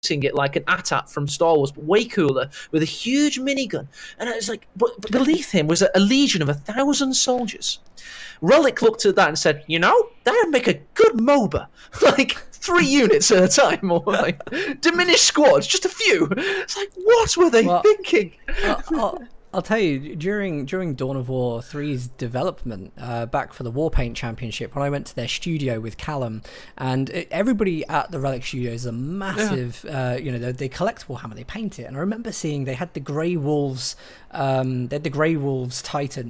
it like an AT-AT from Star Wars, but way cooler, with a huge minigun. And it was like, but beneath him was a legion of 1,000 soldiers. Relic looked at that and said, you know, that would make a good MOBA. Like 3 units at a time, or like diminished squads, just a few. It's like, what were they thinking? I'll tell you, during Dawn of War 3's development, back for the Warpaint Championship, when I went to their studio with Callum, and everybody at the Relic Studio is a massive, you know, they collect Warhammer, they paint it, and I remember seeing they had the Grey Wolves, Titan,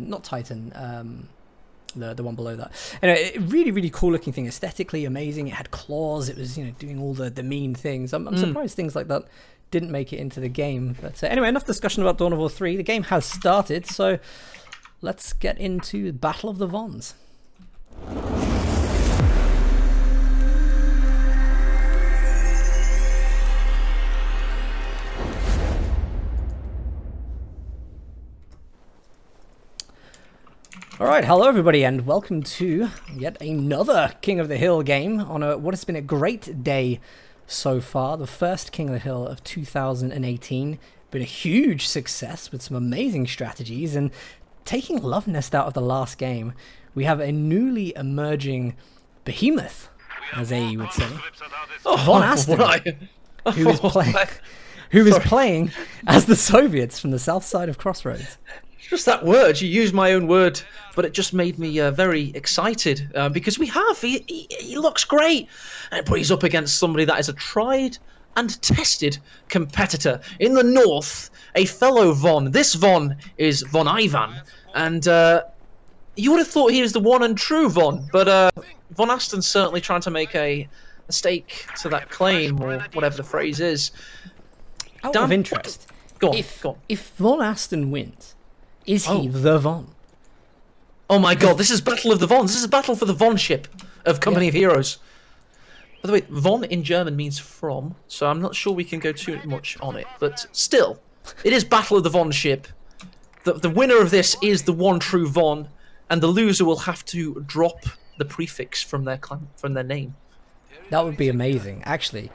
not Titan, the one below that. Anyway, really cool looking thing, aesthetically amazing. It had claws, it was, you know, doing all the mean things. I'm surprised things like that didn't make it into the game. But anyway, enough discussion about Dawn of War 3. The game has started, so let's get into Battle of the Vons. Alright, hello everybody and welcome to yet another King of the Hill game on what has been a great day so far. The first King of the Hill of 2018. Been a huge success with some amazing strategies, and taking Love Nest out of the last game, we have a newly emerging behemoth, as A would say. Von Aston, who is playing as the Soviets from the south side of Crossroads. Just that word, you used my own word, but it just made me very excited because he looks great, but he's up against somebody that is a tried and tested competitor in the north, a fellow Von. This Von is VonIvan, and you would have thought he was the one and true Von, but Von Aston's certainly trying to make a stake to that claim, or whatever the phrase is. Out of interest, go on. If Von Aston wins, is he the Von? Oh my god, this is Battle of the Vons. This is a battle for the Von ship of Company of Heroes. By the way, Von in German means from, so I'm not sure we can go too much on it. But still, it is Battle of the Von ship. The winner of this is the one true Von, and the loser will have to drop the prefix from their name. That would be amazing, actually.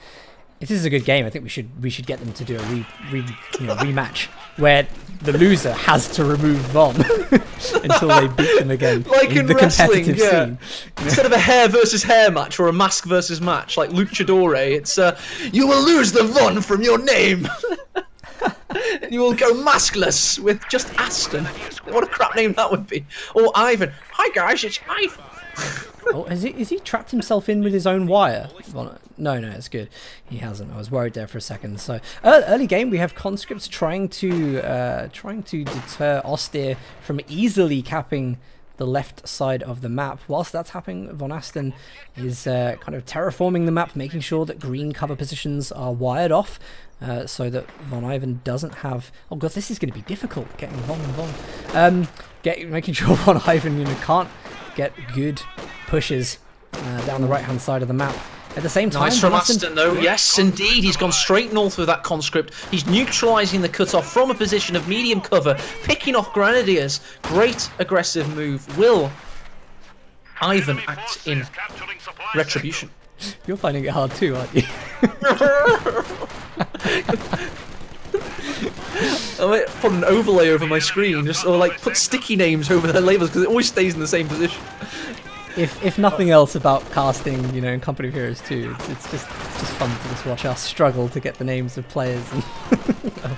If this is a good game, I think we should get them to do a rematch where the loser has to remove Von until they beat them again. Like in the wrestling, competitive scene. Instead of a hair versus hair match or a mask versus match like Luchadore, it's you will lose the Von from your name, and you will go maskless with just Aston. What a crap name that would be. Or Ivan. Hi guys, it's Ivan. Oh, is he trapped himself in with his own wire? No, it's good. He hasn't. I was worried there for a second. So early game, we have conscripts trying to deter Austere from easily capping the left side of the map. Whilst that's happening, Von Aston is kind of terraforming the map, making sure that green cover positions are wired off, so that VonIvan doesn't have. Oh god, this is going to be difficult getting Von. Making sure VonIvan can't get good pushes down the right hand side of the map. At the same time, nice from Aston though. Yes, indeed, he's gone straight north with that conscript. He's neutralising the cutoff from a position of medium cover, picking off grenadiers. Great aggressive move. Will Ivan act in retribution? You're finding it hard too, aren't you? I might put an overlay over my screen, or like put sticky names over their labels because it always stays in the same position. If nothing else about casting, in Company of Heroes 2, it's just fun to just watch us struggle to get the names of players. And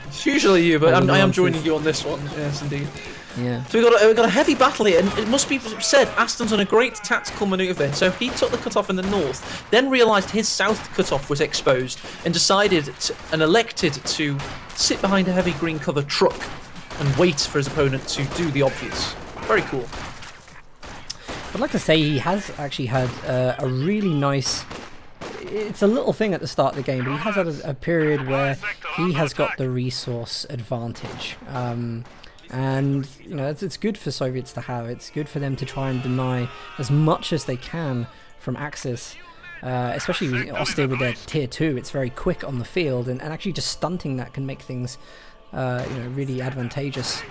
it's usually you, but I am joining you on this one. Yes, indeed. Yeah. So we've got a heavy battle here, and it must be said, Aston's on a great tactical manoeuvre. So he took the cutoff in the north, then realised his south cutoff was exposed, and decided and elected to sit behind a heavy green cover truck and wait for his opponent to do the obvious. Very cool. I'd like to say he has actually had a really nice. It's a little thing at the start of the game, but he has had a period where he has got the resource advantage. And it's good for Soviets to have. It's good for them to try and deny as much as they can from Axis, especially Austere with their tier 2. It's very quick on the field, and actually just stunting that can make things really advantageous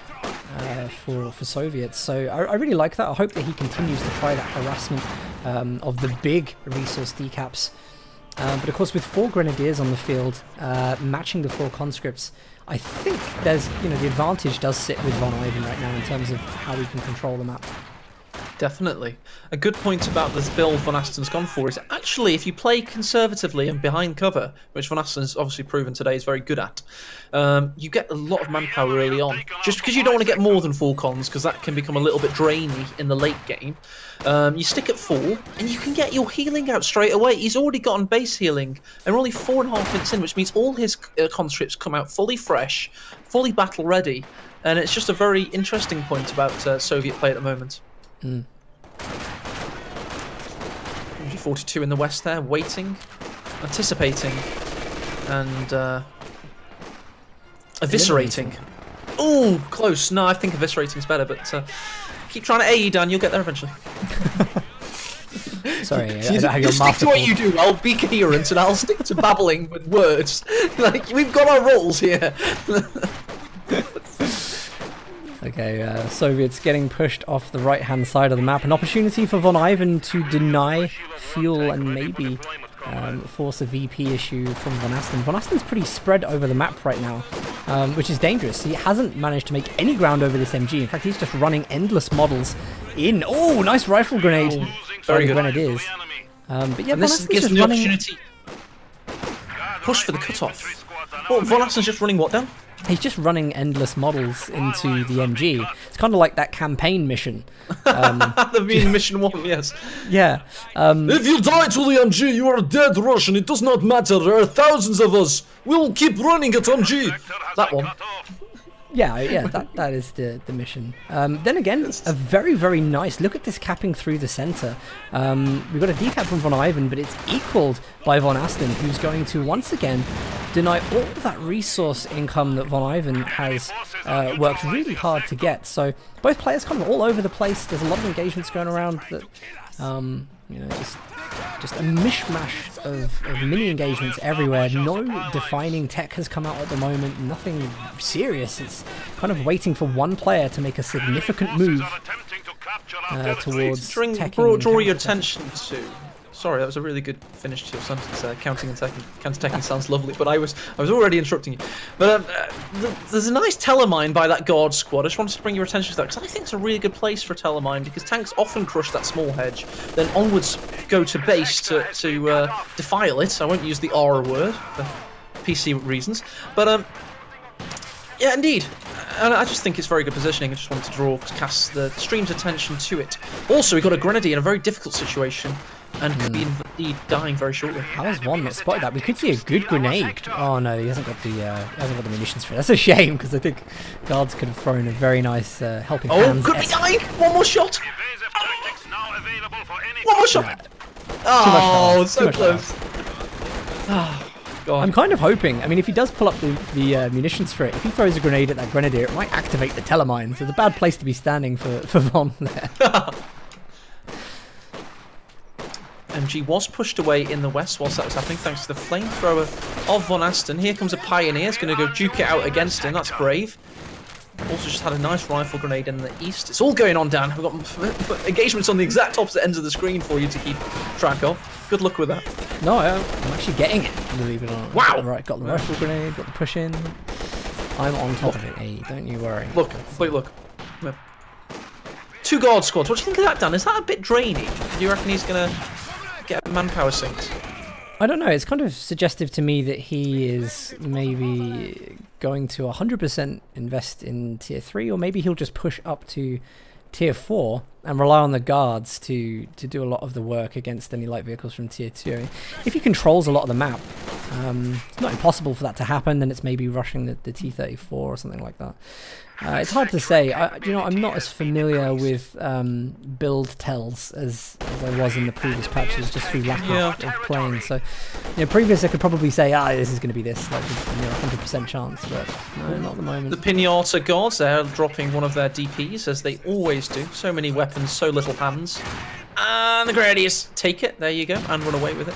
for Soviets. So I really like that. I hope that he continues to try that harassment of the big resource decaps But of course, with 4 grenadiers on the field, matching the 4 conscripts, I think there's, the advantage does sit with VonIvan right now in terms of how we can control the map. Definitely. A good point about this build Von Asten's gone for is actually if you play conservatively and behind cover, which Von Asten's obviously proven today is very good at, you get a lot of manpower early on. Just because you don't want to get more than 4 cons, because that can become a little bit drainy in the late game. You stick at 4, and you can get your healing out straight away. He's already gotten base healing, and we're only 4.5 minutes in, which means all his conscripts come out fully fresh, fully battle ready, and it's just a very interesting point about Soviet play at the moment. 42 in the west there, waiting, anticipating, and eviscerating. Oh, close. No, I think eviscerating is better, but keep trying to aid, and you'll get there eventually. Sorry, I you don't have your stick to what you do. I'll be coherent, and I'll stick to babbling with words. Like, we've got our roles here. Okay, Soviets getting pushed off the right-hand side of the map. An opportunity for VonIvan to deny fuel and maybe force a VP issue from Von Asten. Von Asten's pretty spread over the map right now, which is dangerous. He hasn't managed to make any ground over this MG. In fact, he's just running endless models in. Oh, nice rifle grenade. Oh, very good. Grenadiers. But yeah, and this gives the opportunity. Push for the cutoff. Oh, Von Asten's just running what down? He's just running endless models into the MG. It's kind of like that campaign mission. The being mission 1, yes. Yeah. If you die to the MG, you are dead Russian. It does not matter. There are thousands of us. We will keep running at MG. That one. Yeah, that is the mission. Then again, a very, very nice... Look at this capping through the centre. We've got a decap from VonIvan, but it's equalled by Von Asten, who's going to, once again, deny all that resource income that VonIvan has worked really hard to get. So both players kind of all over the place. There's a lot of engagements going around that... just a mishmash of mini engagements everywhere. No defining tech has come out at the moment. Nothing serious. It's kind of waiting for one player to make a significant move towards draw your attention to. Sorry, that was a really good finish to your sentence. Counting and counter-teching sounds lovely, but I was already interrupting you. But there's a nice telemine by that guard squad. I just wanted to bring your attention to that because I think it's a really good place for a telemine because tanks often crush that small hedge, then onwards go to base to defile it. I won't use the R word for PC reasons, but yeah, indeed. And I just think it's very good positioning. I just wanted to cast the stream's attention to it. Also, we got a grenadier in a very difficult situation. And could be indeed dying very shortly. How has Von not spotted that? We could see a good grenade. Oh no, he hasn't got the munitions for it. That's a shame because I think guards could have thrown a very nice helping hand. Oh, could be dying! One more shot! One more shot! Oh, so close. I'm kind of hoping. I mean, if he does pull up the munitions for it, if he throws a grenade at that grenadier, it might activate the telemine. So it's a bad place to be standing for Von there. MG was pushed away in the west whilst that was happening thanks to the flamethrower of Von Asten. Here comes a Pioneer, it's going to go duke it out against him, that's brave. Also just had a nice rifle grenade in the east. It's all going on, Dan. We've got engagements on the exact opposite ends of the screen for you to keep track of. Good luck with that. No, I'm actually getting it, believe it or not. Wow! Right, got the rifle grenade, got the push in. I'm on top of it, hey, don't you worry. Look, wait, look. 2 guard squads, what do you think of that, Dan? Is that a bit drainy? Do you reckon he's going to get manpower synced? I don't know, it's kind of suggestive to me that he is maybe going to 100% invest in tier 3, or maybe he'll just push up to tier 4 and rely on the guards to do a lot of the work against any light vehicles from tier 2. I mean, if he controls a lot of the map, it's not impossible for that to happen, then it's maybe rushing the T-34 or something like that. It's hard to say. I'm not as familiar with build tells as I was in the previous patches, just through lack of playing. So, previous I could probably say, this is going to be this, like 100% chance, but no, not at the moment. The Pinata guards, they're dropping one of their DPs as they always do. So many weapons, so little hands. And the Gradius, take it, there you go, and run away with it.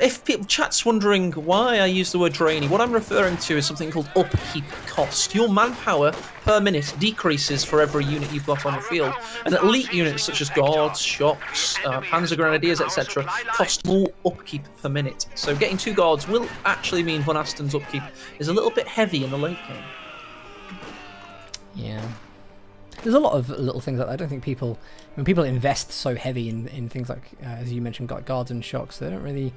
If people, chat's wondering why I use the word drainy, what I'm referring to is something called upkeep cost. Your manpower per minute decreases for every unit you've got on the field. And elite units such as guards, shocks, panzer grenadiers, etc. cost more upkeep per minute. So getting 2 guards will actually mean Von Asten's upkeep is a little bit heavy in the late game. Yeah. There's a lot of little things that I don't think people, when people invest so heavy in things like, as you mentioned, got guards and shocks, they don't really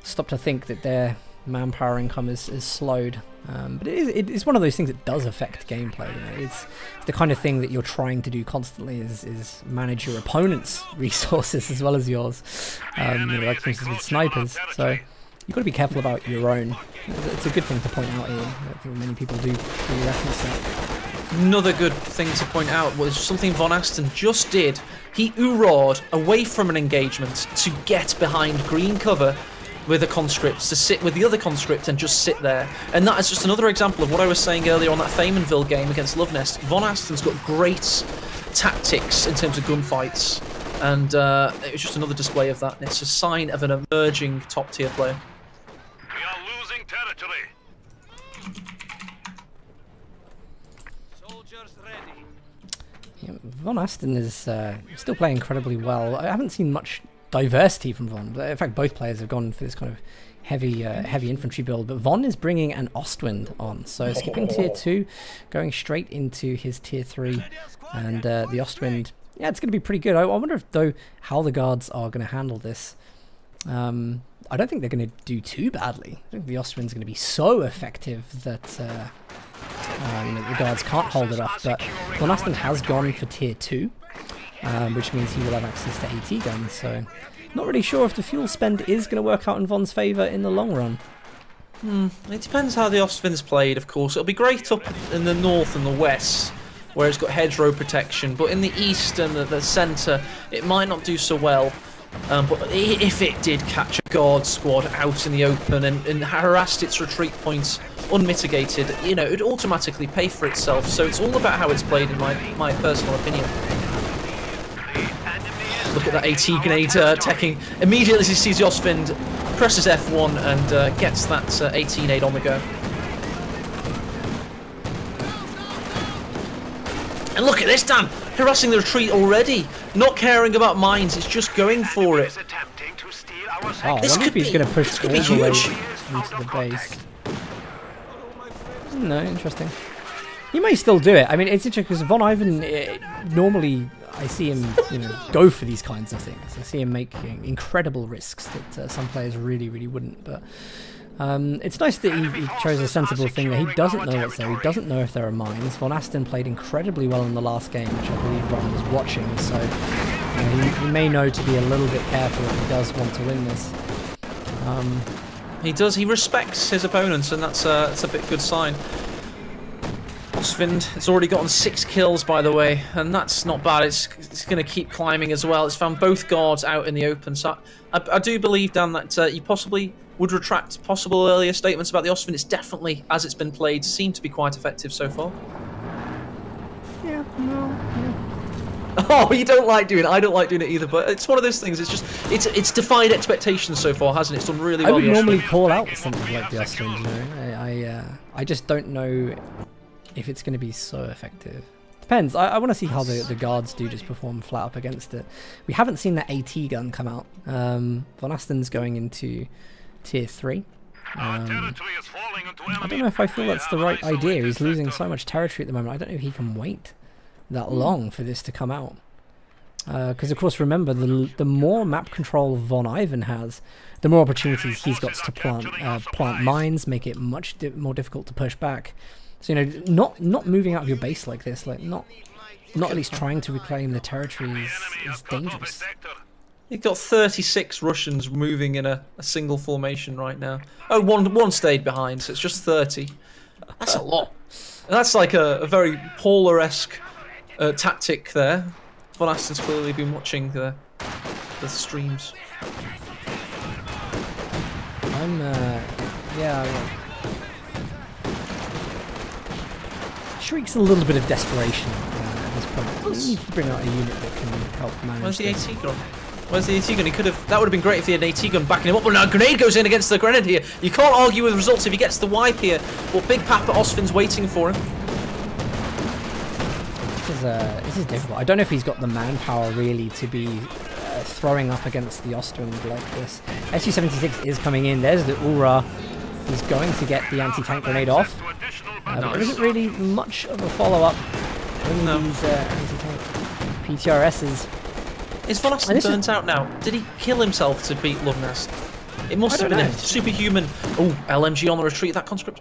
stop to think that their manpower income is slowed. But it's one of those things that does affect gameplay. You know? It's the kind of thing that you're trying to do constantly is manage your opponent's resources as well as yours. You know, like for instance with snipers. So you've got to be careful about your own. It's a good thing to point out here. I don't think many people do reference that. Another good thing to point out was something Von Asten just did. He oora'd away from an engagement to get behind green cover with a conscript, to sit with the other conscript and just sit there. And that is just another example of what I was saying earlier on that Faymanville game against Lovenest. Von Asten's got great tactics in terms of gunfights, and it was just another display of that. And it's a sign of an emerging top-tier player. We are losing territory. Yeah, Von Asten is still playing incredibly well. I haven't seen much diversity from Von. In fact, both players have gone for this kind of heavy infantry build. But Von is bringing an Ostwind on, so skipping tier 2, going straight into his tier 3, and the Ostwind. Yeah, it's going to be pretty good. I wonder if though how the guards are going to handle this. I don't think they're going to do too badly. I think the Ostwind's going to be so effective that. You know, the guards can't hold it off, but Von Asten has gone for tier 2, which means he will have access to AT guns, so not really sure if the fuel spend is going to work out in Von's favour in the long run. It depends how the Ostwind's played, of course. It'll be great up in the north and the west, where it's got hedgerow protection, but in the east and the centre, it might not do so well. But if it did catch a guard squad out in the open and harassed its retreat points unmitigated, you know, it would automatically pay for itself. So it's all about how it's played, in my personal opinion. Look at that AT grenade teching. Immediately as he sees the Ostwind, presses F1 and gets that AT nade on the go. And look at this, Dan! Harassing the retreat already. Not caring about mines, it's just going for it. Oh, I wonder if he's going to push all the way into the base. No, interesting. He may still do it. I mean, it's interesting because VonIvan, normally I see him, you know, go for these kinds of things. I see him making incredible risks that some players really wouldn't. But it's nice that he chose a sensible thing that he doesn't know what's there. He doesn't know if there are mines. Von Asten played incredibly well in the last game, which I believe Ron was watching. So you know, he may know to be a little bit careful if he does want to win this. He does. He respects his opponents, and that's a bit good sign. Ostwind has already gotten 6 kills, by the way, and that's not bad. It's going to keep climbing as well. It's found both guards out in the open. So I do believe, Dan, that you possibly would retract possible earlier statements about the Ostwind. It's definitely, as it's been played, seemed to be quite effective so far. Yeah, no, yeah. Oh, you don't like doing it. I don't like doing it either, but it's one of those things. It's just, it's defied expectations so far, hasn't it? It's done really well. I would normally call out something like the Ostwind, you know. I just don't know if it's going to be so effective. Depends. I want to see how the guards do just perform flat up against it. We haven't seen that AT gun come out. Von Asten's going into tier 3. I don't know if I feel that's the right idea. He's losing so much territory at the moment. I don't know if he can wait that long for this to come out. Because of course, remember, the more map control VonIvan has, the more opportunities he's got to plant mines, make it much more difficult to push back. So, you know, not moving out of your base like this, like not at least trying to reclaim the territory is dangerous. You've got 36 Russians moving in a single formation right now. Oh, one stayed behind, so it's just 30. That's a lot. And that's like a very Pauler-esque tactic there. Von Asten's clearly been watching the streams. Shriek's a little bit of desperation at this point. He needs to bring out a unit that can help manage. Where's the AT gone? Where's the AT gun? He could have. That would have been great if he had an AT gun backing him up. But now a grenade goes in against the Grenadier. You can't argue with the results if he gets the wipe here. But Big Papa Osfin's waiting for him. This is difficult. I don't know if he's got the manpower really to be throwing up against the Ostwind like this. SU-76 is coming in. There's the Ura. He's going to get the anti-tank grenade off. But there isn't really much of a follow-up in these anti-tank PTRSs. Is VonIvan burnt out now? Did he kill himself to beat Lovenest? It must have been a superhuman... Oh, LMG on the retreat, that conscript.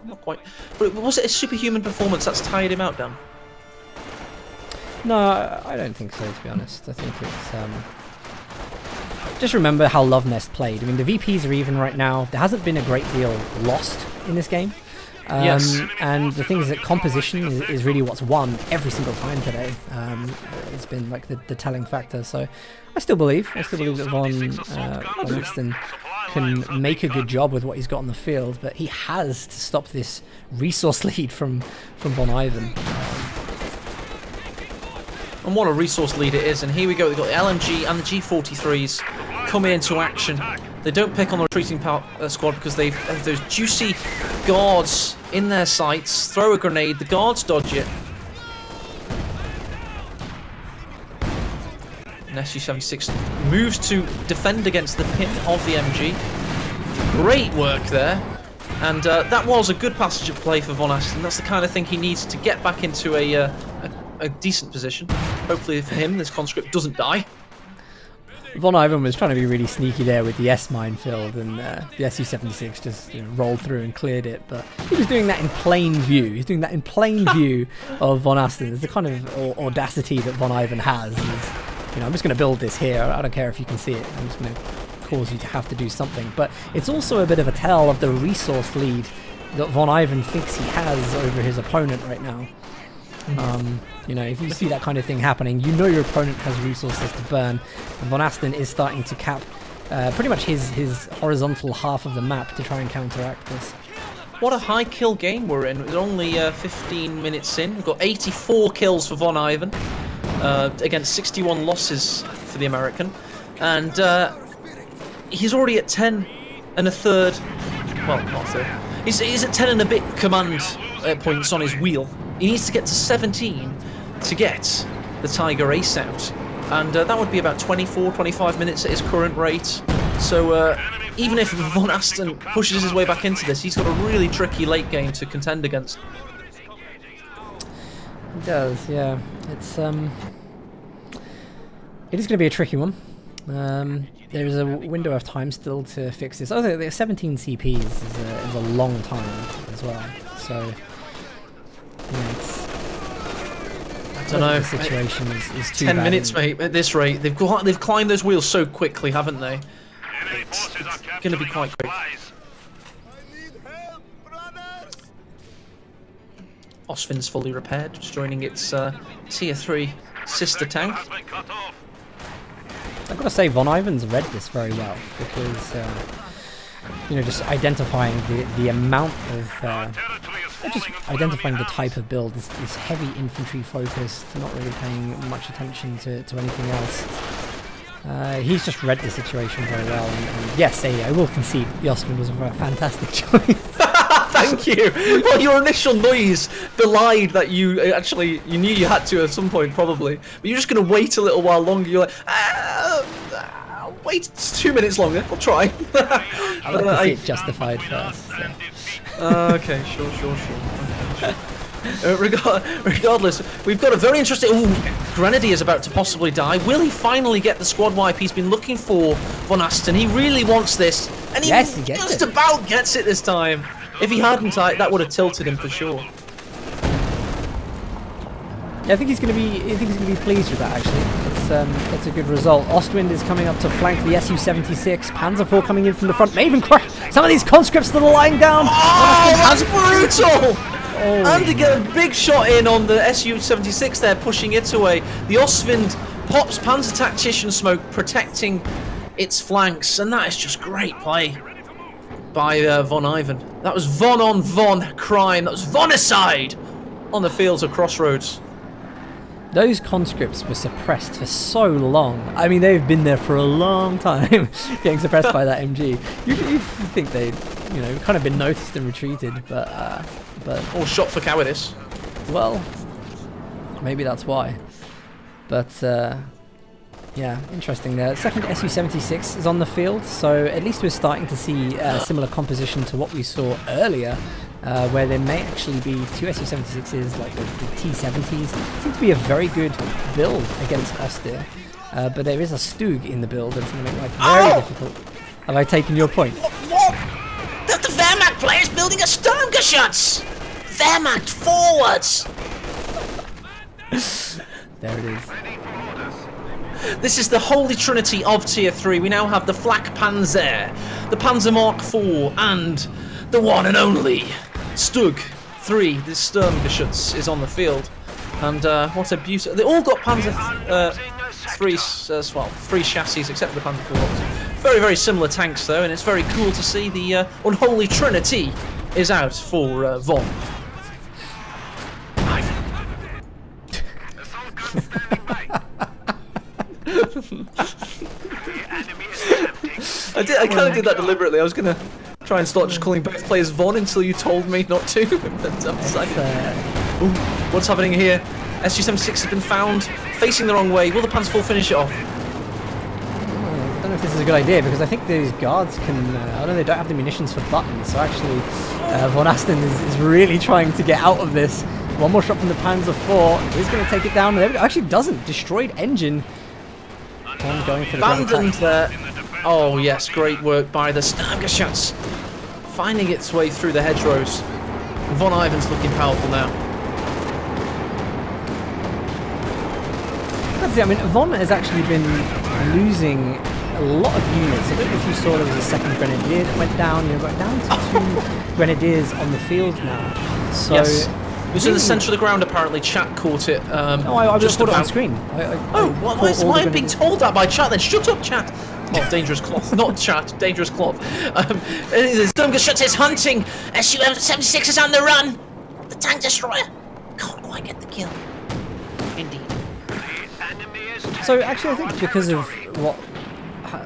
Not quite. But was it a superhuman performance that's tired him out, Dan? No, I don't think so, to be honest. I think it's... Just remember how Lovenest played. I mean, the VPs are even right now. There hasn't been a great deal lost in this game. Yes. And the thing is that composition is really what's won every single time today. It's been like the telling factor. So I still believe that VonIvan can make a good job with what he's got on the field, but he has to stop this resource lead from VonIvan. And what a resource lead it is. And here we go. We've got the LMG and the G43s coming into action. They don't pick on the retreating squad because they have those juicy guards in their sights. Throw a grenade. The guards dodge it. And SU-76 moves to defend against the pin of the MG. Great work there. And that was a good passage of play for VonIvan. That's the kind of thing he needs to get back into a decent position. Hopefully for him, this conscript doesn't die. VonIvan was trying to be really sneaky there with the S minefield, and the SU-76 just rolled through and cleared it. But he was doing that in plain view. He's doing that in plain view of VonIvan. It's the kind of audacity that VonIvan has. Is, I'm just going to build this here. I don't care if you can see it. I'm just going to cause you to have to do something. But it's also a bit of a tell of the resource lead that VonIvan thinks he has over his opponent right now. If you see that kind of thing happening, your opponent has resources to burn, and VonIvan is starting to cap pretty much his horizontal half of the map to try and counteract this. What a high kill game we're in. It's only 15 minutes in. We've got 84 kills for VonIvan against 61 losses for the American, and he's already at 10 and a third. Well, not a third. He's at 10 and a bit command points on his wheel. He needs to get to 17 to get the Tiger Ace out. And that would be about 24, 25 minutes at his current rate. So even if VonIvan pushes his way back into this, he's got a really tricky late game to contend against. He does, yeah. It is going to be a tricky one. There is a window of time still to fix this. Oh, the 17 CPs is a long time as well. So... I don't know. The situation is too 10 bad. minutes, mate. At this rate, they've climbed those wheels so quickly, haven't they? It's going to be quite quick. Osfin's fully repaired, just joining its tier 3 sister tank. I've got to say, VonIvan's read this very well because just identifying the amount of. Just identifying the type of build, this heavy infantry focused, not really paying much attention to anything else. He's just read the situation very well, and yes, I will concede the Ostwind was a fantastic choice. Thank you. Well, your initial noise belied that you knew you had to at some point, probably, but you're just going to wait a little while longer. You're like, wait 2 minutes longer. I'll try. I'd like to see it justified first. So. Okay, sure. Okay, sure. Regardless, we've got a very interesting... Ooh, Grenadier is about to possibly die. Will he finally get the squad wipe he's been looking for, VonIvan? He really wants this, and he just about gets it this time. If he hadn't, that would have tilted him for sure. Yeah, I think he's going to be pleased with that. Actually, it's a good result. Ostwind is coming up to flank the SU-76. Panzer IV coming in from the front. Maven crash. Some of these conscripts that are lying down. Oh, that's brutal! Oh. And to get a big shot in on the SU-76 there, pushing it away. The Ostwind pops Panzer Tactician smoke, protecting its flanks, and that is just great play by VonIvan. That was Von on Von crime. That was Vonicide on the fields of Crossroads. Those conscripts were suppressed for so long. I mean, they've been there for a long time, getting suppressed by that MG. You'd think they'd, you know, kind of been noticed and retreated, but Or shot for cowardice. well, maybe that's why. But yeah, interesting there. Second Su-76 is on the field, so at least we're starting to see a similar composition to what we saw earlier, where there may actually be 2 Su-76s, like the T-70s. Seems to be a very good build against Austin, but there is a Stug in the build that's going to make life very difficult. Have I taken your point? What? The Wehrmacht player's building a Sturmgeschütz! Wehrmacht forwards! There it is. This is the holy trinity of Tier 3. We now have the Flak Panzer, the Panzer Mark IV, and the one and only Stug 3. This Sturmgeschütz is on the field. And what a beautiful... They all got Panzer 3 as well, 3 chassis except for the Panzer IV. Very, very similar tanks though, and it's very cool to see the unholy trinity is out for Von. I kind of did that deliberately. I was gonna try and start just calling both players Von until you told me not to. Ooh, what's happening here? Su-76 has been found facing the wrong way. Will the Panzer IV finish it off? I don't know if this is a good idea, because I think these guards can... I know they don't have the munitions for buttons, so actually Von Asten is really trying to get out of this. One more shot from the Panzer IV. He's going to take it down. There actually doesn't. Destroyed engine. I'm going for the abandoned there. Oh yes, great work by the Sturmgeschütz. Finding its way through the hedgerows. VonIvan's looking powerful now. That's it. I mean, Von has actually been losing a lot of units. I don't know if you saw there was a second grenadier that went down. You've got down to 2 grenadiers on the field now. So yes. It was in the centre of the ground apparently. Chat caught it. No, I just put it on screen. Why am I being told that by chat then? Shut up, chat! Oh, dangerous cloth. Not chat, dangerous cloth. The Sturmgeschütz is hunting. Su-76 is on the run. The tank destroyer can't quite get the kill. Indeed. So actually, I think because of what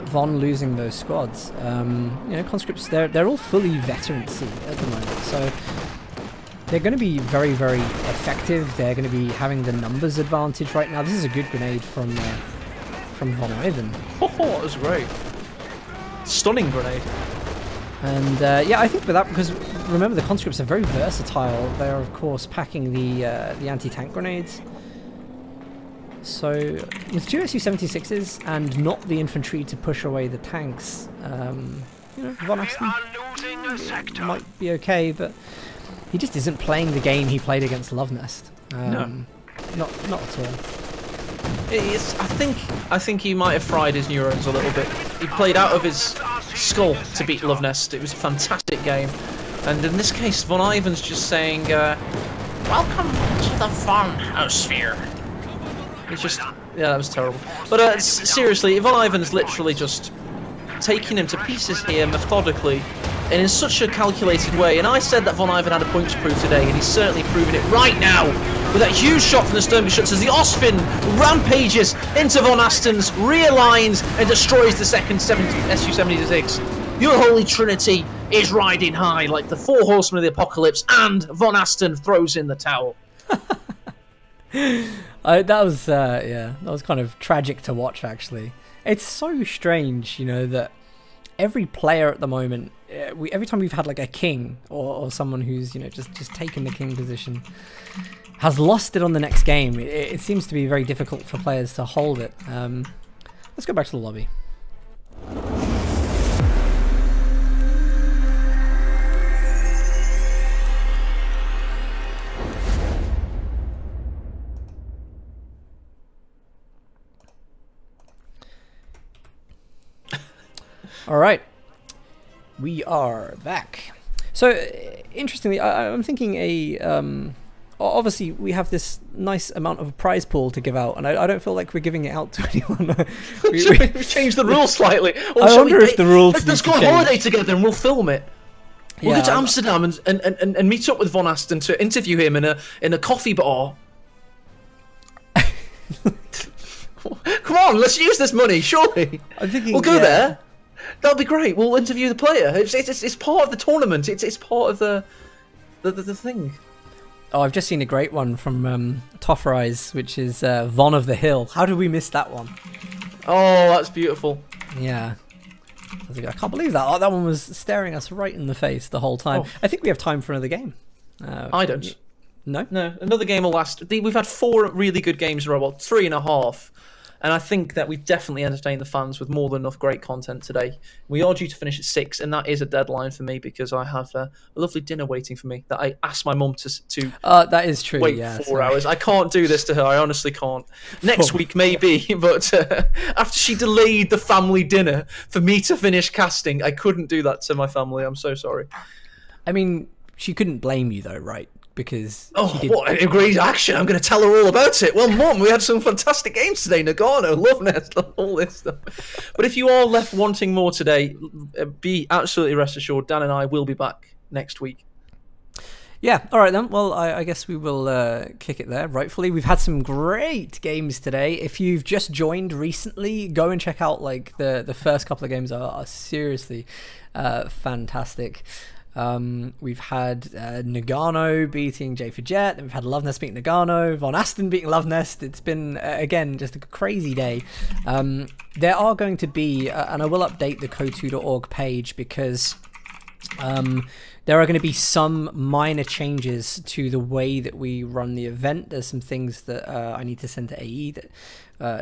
Von losing those squads, you know, conscripts, they're all fully veterancy at the moment. So they're going to be very, very effective. They're going to be having the numbers advantage right now. This is a good grenade from VonIvan. Oh, that was great. Stunning grenade. And yeah, I think with that, because remember the conscripts are very versatile. They are of course packing the anti-tank grenades. So with 2 Su-76s and not the infantry to push away the tanks, you know, Von Asten might be okay, but he just isn't playing the game he played against Lovenest. No, not at all. I think he might have fried his neurons a little bit. He played out of his skull to beat Lovenest. It was a fantastic game, and in this case, VonIvan's just saying, "Welcome to the Von Sphere." It's just, yeah, that was terrible. But seriously, VonIvan's literally just taking him to pieces here methodically and in such a calculated way. And I said that VonIvan had a point to prove today, and he's certainly proven it right now with that huge shot from the Sturmgeschütz as the Ostfin rampages into Von Asten's, realigns and destroys the second Su-76. The unholy trinity is riding high like the 4 horsemen of the apocalypse, and Von Asten throws in the towel. That was yeah, that was kind of tragic to watch, actually. It's so strange, you know, that every player at the moment, every time we've had like a king or someone who's, you know, just taken the king position, has lost it on the next game. It seems to be very difficult for players to hold it. Let's go back to the lobby. All right, we are back. So, interestingly, I'm thinking obviously we have this nice amount of prize pool to give out, and I don't feel like we're giving it out to anyone. We've changed the rules slightly. Or I wonder if the rules. Let's go on holiday together and we'll film it. We'll go to Amsterdam and meet up with Von Asten to interview him in a coffee bar. Come on, let's use this money. Surely, I'm thinking we'll go there. That'll be great. We'll interview the player. It's part of the tournament. It's part of the thing. Oh, I've just seen a great one from Toffereyes, which is Von of the Hill. How did we miss that one? Oh, that's beautiful. Yeah. I can't believe that. Oh, that one was staring us right in the face the whole time. Oh. I think we have time for another game. I don't. No? No, another game will last. We've had 4 really good games in a row, well, 3.5. And I think that we've definitely entertained the fans with more than enough great content today. We are due to finish at 6, and that is a deadline for me because I have a lovely dinner waiting for me that I asked my mum to that is true. wait yeah, 4 hours. I can't do this to her. I honestly can't. Next week, maybe, but after she delayed the family dinner for me to finish casting, I couldn't do that to my family. I'm so sorry. I mean, she couldn't blame you, though, right? Because what a great action. I'm going to tell her all about it. Well, Mum, we had some fantastic games today. Nagano, Love Nest, all this stuff. But if you are left wanting more today, be absolutely rest assured, Dan and I will be back next week. Yeah, all right then. Well, I guess we will kick it there, rightfully. We've had some great games today. If you've just joined recently, go and check out like the first couple of games are seriously fantastic. We've had Nagano beating J for Jet, then we've had Love Nest beating Nagano, Von Aston beating Love Nest. It's been, again, just a crazy day. There are going to be, and I will update the KotH page because there are going to be some minor changes to the way that we run the event. There's some things that I need to send to AE that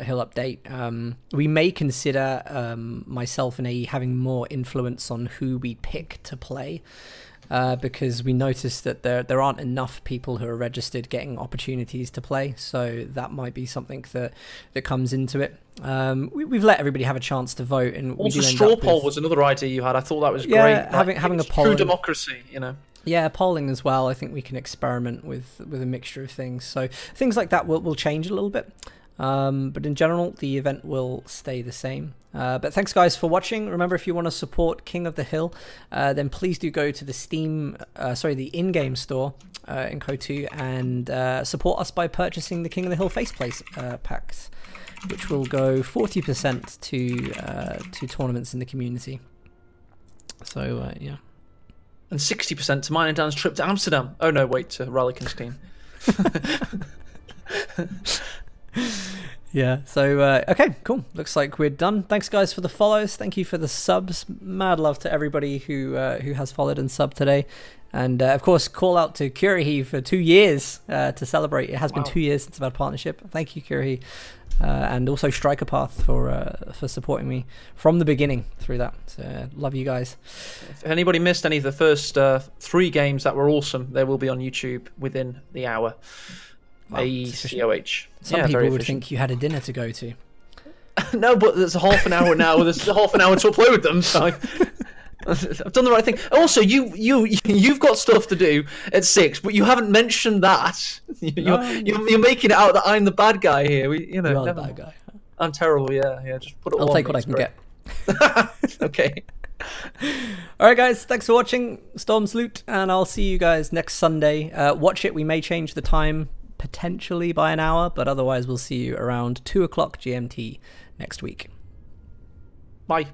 he'll update. We may consider myself and AE having more influence on who we pick to play because we noticed that there aren't enough people who are registered getting opportunities to play, so that might be something that comes into it. We've let everybody have a chance to vote, and also we do straw poll was another idea you had. I thought that was great. Having a poll, true democracy, you know. Yeah, polling as well. I think we can experiment with a mixture of things. So things like that will change a little bit. But in general, the event will stay the same. But thanks, guys, for watching. Remember, if you want to support King of the Hill, then please do go to the the in-game store in KotH and support us by purchasing the King of the Hill faceplate packs, which will go 40% to tournaments in the community. So yeah. And 60% to mine and Dan's trip to Amsterdam. Oh no, wait, to Rallykin's team. Yeah, so okay, cool. Looks like we're done. Thanks, guys, for the follows. Thank you for the subs. Mad love to everybody who has followed and subbed today. And of course, call out to Kirihi for 2 years to celebrate. It has been 2 years since I've had a partnership. Thank you, Kirihi. And also Striker Path for supporting me from the beginning through that. So love you guys. If anybody missed any of the first 3 games that were awesome, they will be on YouTube within the hour. Wow, AECOH. Some people would think you had a dinner to go to. No, but there's a half an hour now. There's a half an hour to upload with them. So I've done the right thing. Also, you've got stuff to do at 6, but you haven't mentioned that. You're making it out that I'm the bad guy here. You are the bad guy. I'm terrible. Yeah. Just put it. I'll take what I can get. Okay. All right, guys. Thanks for watching Storm's Loot, and I'll see you guys next Sunday. Watch it. We may change the time potentially by an hour, but otherwise we'll see you around 2 o'clock GMT next week. Bye.